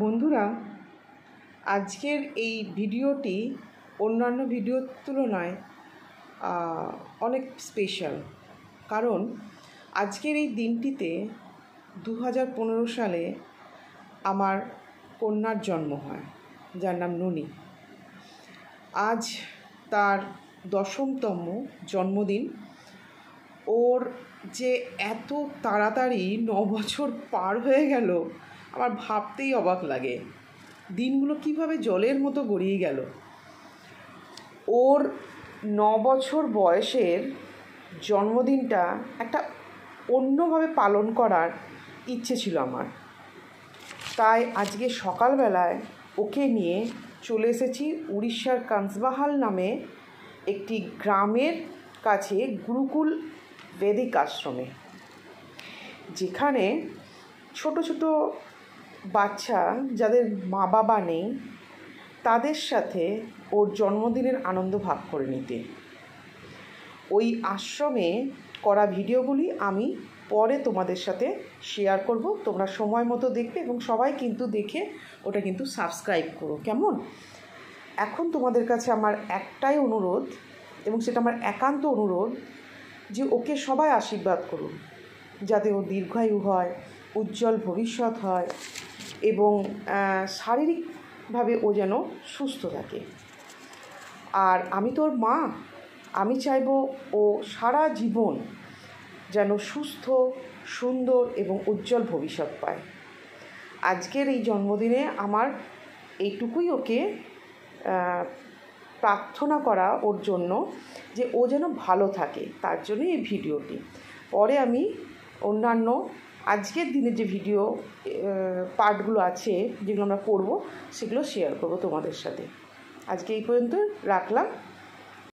বন্ধুরা, আজকের এই ভিডিওটি অন্যান্য ভিডিওর তুলনায় অনেক স্পেশাল। কারণ আজকের এই দিনটিতে 2015 সালে আমার কন্যার জন্ম হয়, যার নাম ননি। আজ তার 10তম জন্মদিন। ওর যে এত তাড়াতাড়ি 9 বছর পার হয়ে গেল আমার ভাবতেই অবাক লাগে। দিনগুলো কিভাবে জলের মতো গড়িয়ে গেল। ওর 9 বছর বয়সের জন্মদিনটা একটা অন্যভাবে পালন করার ইচ্ছে ছিল আমার। তাই আজকে সকালবেলায় ওকে নিয়ে চলে এসেছি উড়িষ্যার কান্সবাহাল নামে একটি গ্রামের কাছে গুরুকুল বেদিক আশ্রমে, যেখানে ছোট ছোট বাচ্চা যাদের মা বাবা নেই তাদের সাথে ওর জন্মদিনের আনন্দ ভাগ করে নিতে। ওই আশ্রমে করা ভিডিওগুলি আমি পরে তোমাদের সাথে শেয়ার করব। তোমরা সময় মতো দেখবে এবং সবাই কিন্তু দেখে ওটা কিন্তু সাবস্ক্রাইব করো, কেমন? এখন তোমাদের কাছে আমার একটাই অনুরোধ, এবং সেটা আমার একান্ত অনুরোধ, যে ওকে সবাই আশীর্বাদ করুন যাতে ও দীর্ঘায়ু হয়, উজ্জ্বল ভবিষ্যৎ হয় এবং শারীরিকভাবে ও যেন সুস্থ থাকে। আর আমি তোর মা, আমি চাইব ও সারা জীবন যেন সুস্থ, সুন্দর এবং উজ্জ্বল ভবিষ্যৎ পায়। আজকের এই জন্মদিনে আমার এইটুকুই ওকে প্রার্থনা করা ওর জন্য, যে ও যেন ভালো থাকে, তার জন্যই এই ভিডিওটি। পরে আমি অন্যান্য আজকের দিনের যে ভিডিও পার্টগুলো আছে যেগুলো আমরা করব সেগুলো শেয়ার করব তোমাদের সাথে। আজকে এই পর্যন্ত রাখলাম।